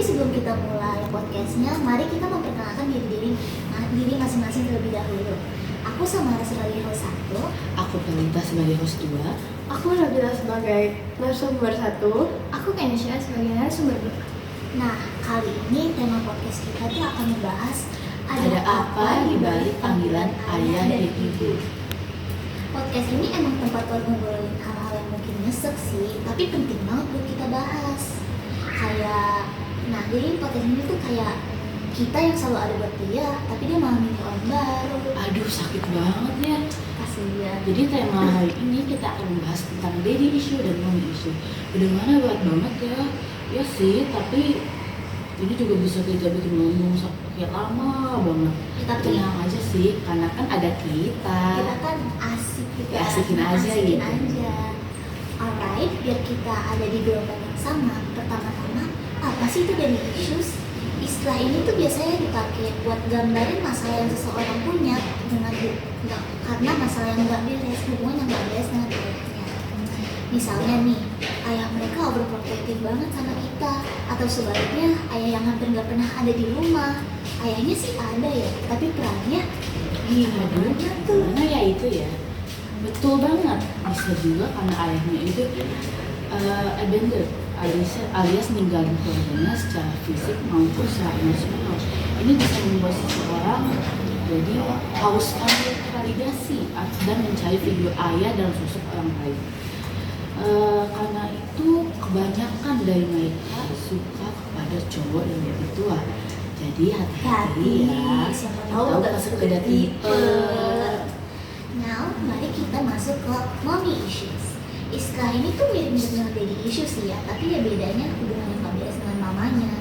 sebelum kita mulai podcastnya, mari kita memperkenalkan diri masing-masing terlebih dahulu. Aku Samara sebagai host 1. Aku Pelita sebagai host 2. Aku Nabila sebagai narasumber 1. Aku Kenisha sebagai narasumber 2. Nah, kali ini tema podcast kita tuh akan membahas Ada apa di balik panggilan ayah dan ibu. Podcast ini emang tempat buat ngobrolin hal-hal yang mungkin nyesek sih, tapi penting banget buat kita bahas. Jadi podcast ini tuh kayak kita yang selalu ada buat dia, tapi dia malah milih orang baru. Aduh, sakit banget ya. Kasian. Jadi tema hari ini kita akan membahas tentang daddy issue dan mommy issue. Udah mana berat banget ya. Ya sih, tapi ini juga bisa kita bikin ngomong sakit lama banget. Tapi tenang aja sih, karena kan ada kita. Kita kan asik gitu. Asikin aja gitu. Alright, biar kita ada di gelombang yang sama. Pertama-tama, apa sih itu daddy issues? Istilah ini tuh biasanya dipakai buat gambarin masalah yang seseorang punya karena masalah yang nggak beres, hubungan yang nggak beres dengan ayahnya. Misalnya nih, ayah mereka overprotective banget sama kita, atau sebaliknya ayah yang hampir nggak pernah ada di rumah. Ayahnya sih ada ya, tapi perannya gimana tuh? Karena ya itu ya, betul banget. Bisa juga karena ayahnya itu abandoned, alias ninggalin keluarganya secara fisik maupun secara emosional. Ini bisa membuat seseorang jadi haus validasi dan mencari figur ayah dalam sosok orang lain. Karena itu kebanyakan dari mereka suka kepada cowok yang lebih tua. Jadi hati-hati ya, siapa tahu gak sekedar tipe. Now, mari kita masuk ke mommy issues. Istilah ini tuh mirip-mirip dengan daddy issues sih ya, tapi ya bedanya hubungan yang gak beres dengan mamanya.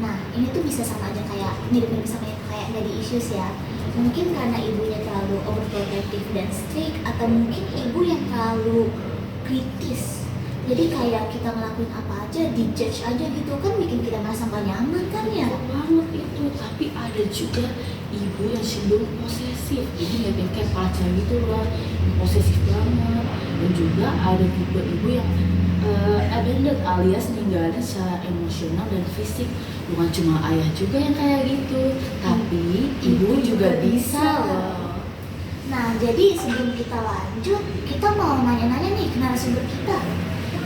Nah, ini tuh bisa sama aja kayak mirip-mirip sama yang kayak daddy issues ya. Mungkin karena ibunya terlalu overprotective dan strict, atau mungkin ibu yang terlalu kritis. Jadi kayak kita ngelakuin apa aja, dijudge aja gitu kan, bikin kita merasa gak nyaman kan ya. Banget itu, tapi ada juga ibu yang cenderung posesif. Jadi nggak kayak pacar gitu loh, posesif banget. Dan juga ada tipe ibu yang abandoned, alias ninggalin secara emosional dan fisik. Bukan cuma ayah juga yang kayak gitu, tapi ibu juga bisa loh. Nah, jadi sebelum kita lanjut, kita mau nanya-nanya nih ke narasumber kita.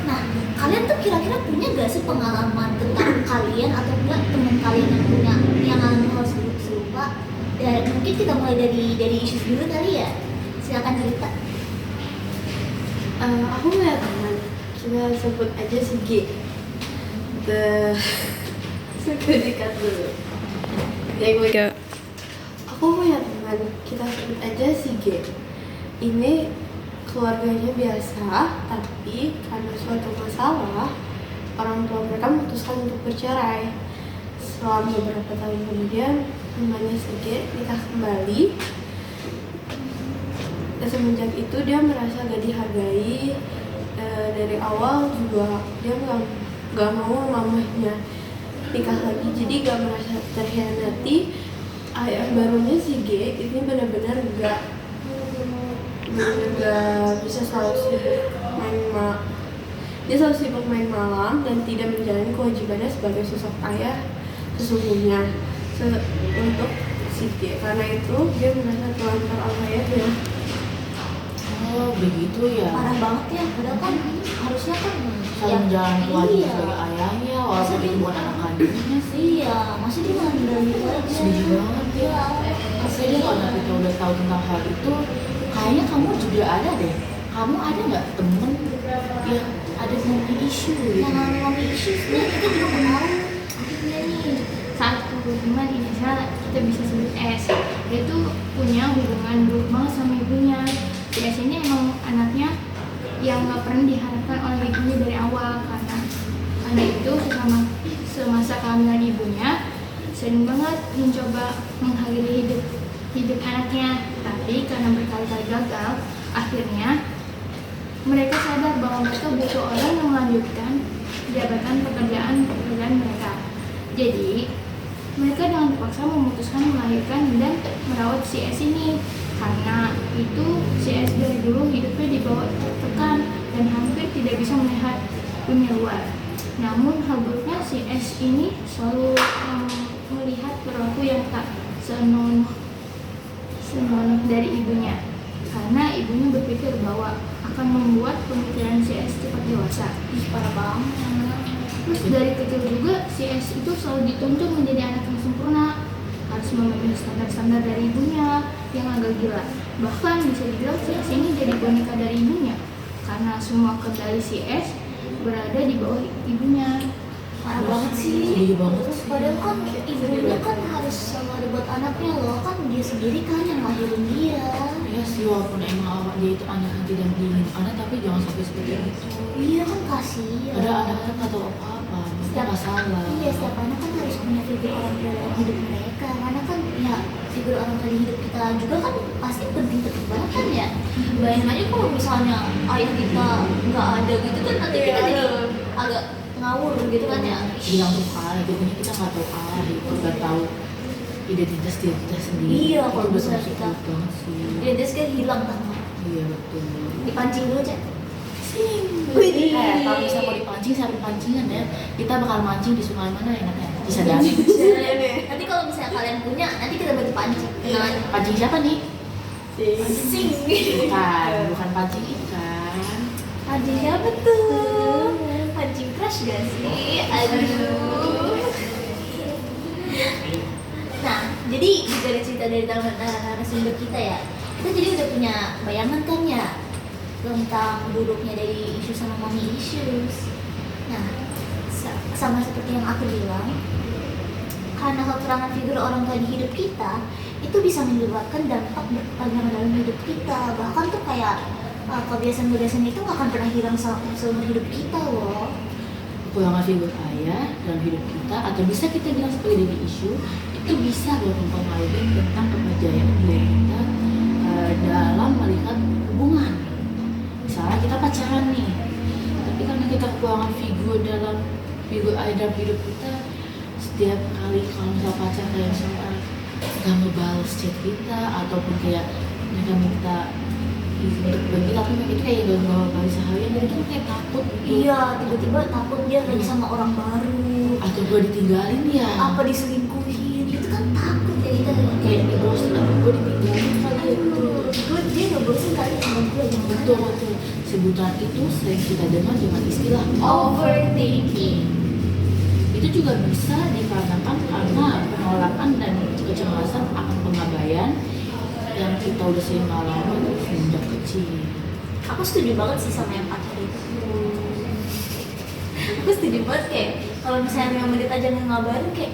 Nah, kalian tuh kira-kira punya gak sih pengalaman tentang kalian atau enggak teman kalian yang punya yang ngalamin hal serupa? Dan mungkin kita mulai dari isu dulu kali ya. Silakan cerita. Aku punya teman, kita sebut aja si G. Suka dekat dulu. Aku punya teman, kita sebut aja si G. Ini keluarganya biasa, tapi karena suatu masalah, orang tua mereka memutuskan untuk bercerai. Selama beberapa tahun kemudian, temannya si G nikah kembali. Dan semenjak itu dia merasa gak dihargai. Dari awal juga dia nggak mau mamahnya nikah lagi, jadi gak merasa terhianati. Ayah barunya si G ini benar-benar gak bisa selalu sibuk main malam dan tidak menjalani kewajibannya sebagai sosok ayah sesungguhnya untuk si G. Karena itu dia merasa telantar oleh ayahnya. Oh begitu ya. Parah banget ya, padahal kan harusnya kan Saling jalan kewajiban iya. sebagai ayahnya, walaupun itu bukan anak kandungnya sih. Iya, masih dia malah ninggalin itu aja. Sedih banget ya. Jadi kalau kita udah tahu tentang hal itu, kayaknya kamu juga ada deh. Kamu ada nggak temen yang ada mommy issue gitu? Yang ngalamin mommy issues dia juga tahu. Dia nih satu teman inisial kita bisa sebut S. Dia tuh punya hubungan buruk banget sama ibunya. Si S ini emang anaknya yang nggak pernah diharapkan oleh ibunya dari awal, karena itu semasa kehamilan ibunya sering banget mencoba mengakhiri hidup anaknya, tapi karena berkali-kali gagal, akhirnya mereka sadar bahwa mereka butuh orang yang melanjutkan jabatan pekerjaan mereka. Jadi mereka dengan terpaksa memutuskan melahirkan dan merawat si S ini. Karena itu si S dari dulu hidupnya di bawah tertekan dan hampir tidak bisa melihat dunia luar. Namun hal buruknya si S ini selalu melihat perilaku yang tak senonoh dari ibunya, karena ibunya berpikir bahwa akan membuat pemikiran si S cepat dewasa. Ih, parah banget. Terus dari kecil juga si S itu selalu dituntut menjadi anak yang sempurna, harus memenuhi standar-standar dari ibunya yang agak gila. Bahkan bisa dibilang si S ini jadi boneka dari ibunya, karena semua kendali si S berada di bawah ibunya. Parah banget sih. Iya banget sih. Padahal kan ibunya kan harus selalu ada buat anaknya loh, kan dia sendiri kan yang lahirin dia. Iya sih, walaupun emang awak dia itu anak yang tidak diinginkan, tapi jangan sampai seperti itu. Iya kan kasihan. Ada anak kan nggak tahu apa-apa, mereka nggak salah. Iya, setiap anak kan harus punya figur orang tua dalam hidup mereka, karena kan ya figur orang tua di hidup kita juga kan pasti penting-penting banget kan ya. Bayangin aja kalau misalnya ayah kita nggak ada gitu kan, nanti kita jadi agak ngawur gitu kan ya. Bilang tuh ah, jadinya kita nggak tahu ah, gitu nggak tahu identitas diri kita sendiri. Iya, Itu kalau udah misalnya termasuk kita- banget sih. Ya dia kan hilang kan. Iya betul. Dipancing dulu aja. Kalau bisa mau dipancing, siapin pancingan ya. Kita bakal mancing di sungai mana enaknya? Bisa dari. Nanti kalau misalnya kalian punya, nanti kita bantu pancing. Tenang aja. Pancing siapa nih? Sing. Bukan pancing ikan. Pancing siapa tuh? Pancing crush gak sih? Aduh. Nah, jadi dari cerita dari narasumber kita ya, kita jadi udah punya bayangan kan ya tentang buruknya dari isu sama mommy issues. Nah, sama seperti yang aku bilang, karena kekurangan figur orang tua di hidup kita, itu bisa menyebabkan dampak berkepanjangan dalam hidup kita. Bahkan tuh kayak kebiasaan-kebiasaan itu nggak akan pernah hilang seumur hidup kita loh. Kekurangan figur ayah dalam hidup kita, atau bisa kita bilang sebagai daddy issue, itu bisa mempengaruhi tentang kepercayaan diri kita dalam melihat hubungan. Misalnya kita pacaran nih, tapi karena kita kekurangan figur ayah dalam hidup kita, setiap kali kalau misal pacar kayak misalnya nggak ngebales chat kita, ataupun kayak mereka minta izin untuk pergi tapi mereka itu kayak gak ngebales seharian, jadi kita kayak takut gitu. Iya, tiba-tiba takut dia lagi sama orang baru, Atau gue ditinggalin ya, apa diselingkuhin, itu kan takut ya kita. kayak di ghosting, atau gue ditinggalin kali ya gitu. Gue dia nggak bosan kali sama gue yang Betul, betul. Sebutan itu sering kita dengar dengan istilah overthinking. itu juga bisa dikarenakan karena penolakan dan kecemasan akan pengabaian yang kita udah sering alami sejak kecil. Aku setuju banget sih sama yang pacar itu. Aku setuju banget kayak kalau misalnya 5 menit aja nggak ngabarin kayak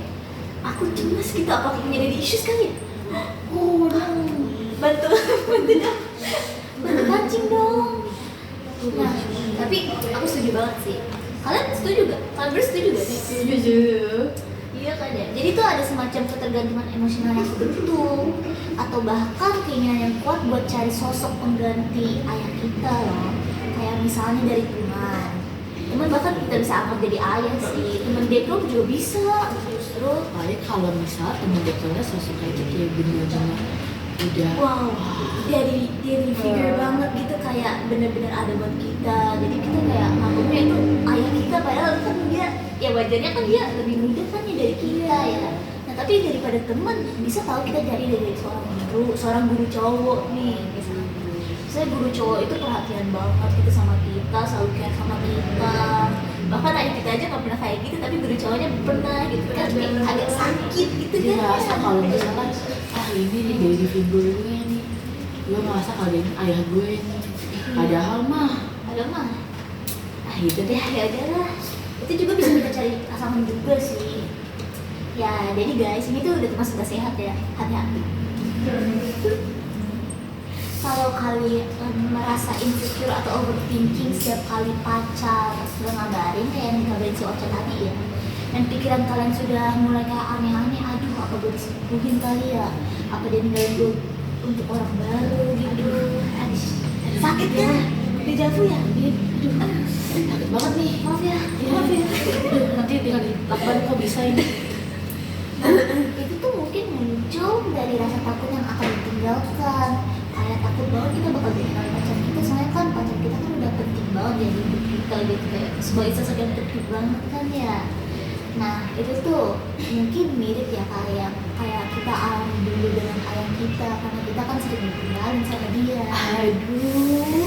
aku cemas gitu, apakah punya daddy issues kali ya? Oh, dong. Bantu dong. Bantu pancing dong. Nah, tapi aku setuju banget sih. Kalian setuju gak? Kalian setuju gak sih? Setuju. Iya kan ya. Jadi tuh ada semacam ketergantungan emosional yang terbentuk, atau bahkan keinginan yang kuat buat cari sosok pengganti ayah kita loh. Kayak misalnya dari teman. Teman bahkan kita bisa anggap jadi ayah sih. Teman deklub juga bisa. Justru Baik kalau misal temen dekelnya sosok kayak itu kayak bener-bener udah wow, dari figure banget gitu, kayak bener-bener ada buat kita. Jadi kita kayak nganggapnya itu ayah kita, padahal kan dia ya wajarnya kan dia lebih muda kan ya dari kita ya. Nah tapi daripada teman, bisa tahu kita cari dari seorang guru cowok nih misalnya. Saya guru cowok itu perhatian banget gitu sama kita, selalu care sama kita. Bahkan ayah kita aja nggak pernah kayak gitu, tapi guru cowoknya pernah gitu kan, kayak agak sakit gitu dia kan. ngerasa kalau misalkan ini nih dari figur gue nih, gue ngerasa kalau dia ini ayah gue nih, padahal mah gitu deh. Ya udahlah, itu juga bisa kita cari pasangan juga sih. Ya jadi guys, ini tuh udah termasuk gak sehat ya, hati-hati. Kalau kalian merasa insecure atau overthinking setiap kali pacar sudah ngabarin kayak yang dikabarin si Ocha tadi ya, dan pikiran kalian sudah mulai kayak aneh-aneh, aduh apa gue diselingkuhin kali ya, apa dia ninggalin gue untuk orang baru gitu. Aduh, sakit ya, dejavu ya, aduh Sakit banget nih. maaf ya. Aduh, nanti tinggal dilakukan kok bisa ini. Itu tuh mungkin muncul dari rasa takut yang akan ditinggalkan. Kayak takut banget kita bakal ditinggalin pacar kita, soalnya kan pacar kita kan udah penting banget ya di hidup kita. kalau gitu kayak sebagai sosok yang tertib banget kan ya. Nah itu tuh mungkin mirip ya kayak kita alami dulu dengan ayah kita, karena kita kan sering ditinggalin sama dia. Aduh,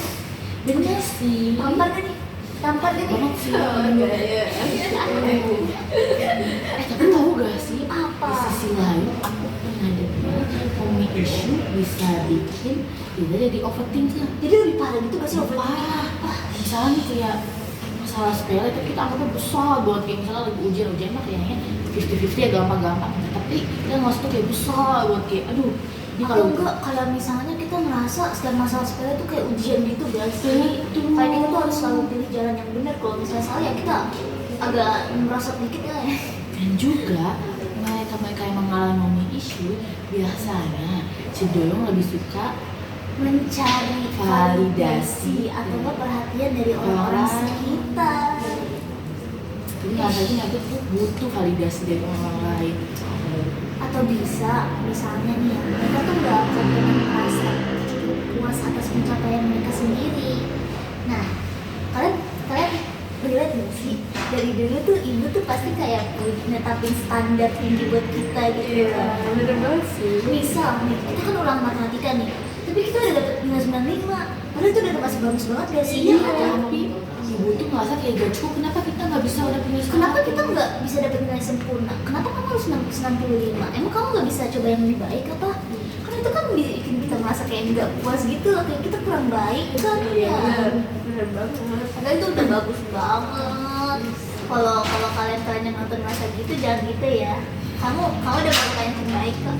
bener sih. Tampar kan nih? Tampar kan nih? Banget sih. Gaya. Tapi tahu gak sih? Apa? Di sisi lain, aku pernah dengar mommy issue bisa bikin kita jadi overthinker. Jadi lebih parah gitu gak sih Parah. Misalnya kayak masalah sepele tapi kita anggapnya besar banget, kayak misalnya lagi ujian mah kayaknya 50-50 ya, gampang-gampang, tapi kita ngerasa tuh kayak besar banget, kayak aduh ini kalau kalau enggak, kalau misalnya kita ngerasa setiap masalah sepele itu kayak ujian gitu guys. itu Kayak kita tuh harus selalu pilih jalan yang benar. Kalau misalnya salah ya kita agak merosot dikit ya. dan juga mereka yang mengalami mommy issue biasanya cenderung lebih suka Mencari validasi atau enggak perhatian dari orang-orang sekitar. jadi rasanya aku tuh butuh validasi dari orang lain. Atau bisa misalnya nih ya, mereka tuh nggak akan pernah merasa puas atas pencapaian mereka sendiri. Nah, kalian relate nggak sih, dari dulu tuh ibu tuh pasti kayak netapin standar tinggi buat kita gitu. Iya, bener banget sih. Misal nih, kita kan ulang matematika nih, tapi kita udah dapet nilai 95, padahal itu udah masih bagus banget gak sih? Iya, tapi ibu tuh ngerasa kayak gak cukup, kenapa kita nggak bisa udah punya Kenapa kita nggak bisa dapet nilai sempurna? Kenapa kamu harus 95? Emang kamu nggak bisa coba yang lebih baik apa? Karena itu kan bikin kita merasa kayak nggak puas gitu loh, kayak kita kurang baik kan ya. Bener banget. Padahal itu udah bagus banget. Kalau kalian yang nonton merasa gitu, jangan gitu ya. Kamu udah melakukan yang terbaik kok.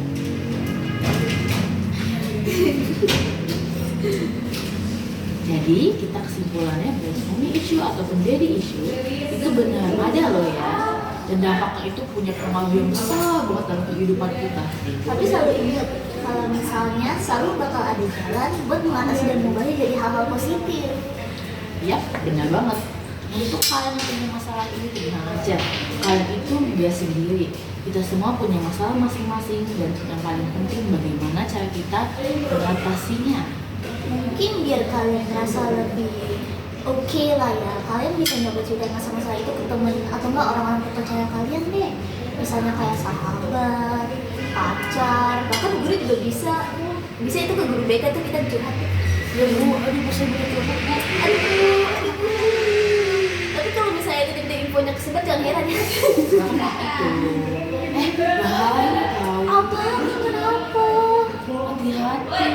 Jadi kita kesimpulannya bahwa mommy issue ataupun daddy issue itu benar ada loh ya, dan dampaknya itu punya pengaruh yang besar banget dalam kehidupan kita. Tapi selalu ingat, kalau misalnya selalu bakal ada jalan buat mengatasi dan mengubahnya jadi hal-hal positif. Ya, benar banget. Untuk kalian yang punya masalah ini tenang aja, kalian itu nggak sendiri. Kita semua punya masalah masing-masing, dan yang paling penting bagaimana cara kita mengatasinya. Mungkin biar kalian merasa lebih oke lah ya, kalian bisa nyoba ceritain masalah itu ke temen atau enggak orang-orang terpercaya kalian deh. Misalnya kayak sahabat, pacar, bahkan guru juga bisa itu ke guru BK tuh kita curhat. Ya bu, aduh bisa gue curhat bu. Tapi kalau misalnya tiba-tiba infonya kesebar, jangan heran ya. Karena itu, bahaya tau. Apa? Kenapa? Hati-hati.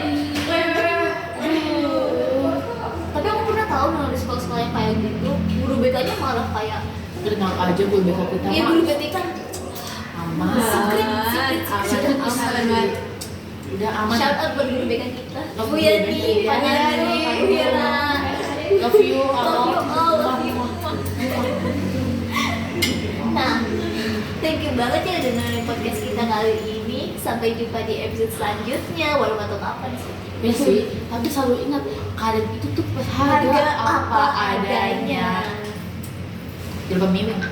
Tapi aku pernah tahu nih di sekolah-sekolah yang kayak gitu, guru BK-nya malah kayak Tenang aja gue BK kita iya mah guru BK kan aman. Secret. Aman. Udah aman. shout out buat guru BK kita. Love Bu you, Yani, BK. Pak Yani, Bu Hira. Love you Love you all, love you. Nah, thank you banget ya udah dengerin podcast kita kali ini. Sampai jumpa di episode selanjutnya, walau nggak tahu kapan sih. Ya sih, tapi selalu ingat kalian itu tuh harga apa adanya. Jangan mimin.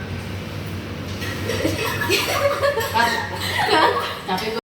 Kan? Tapi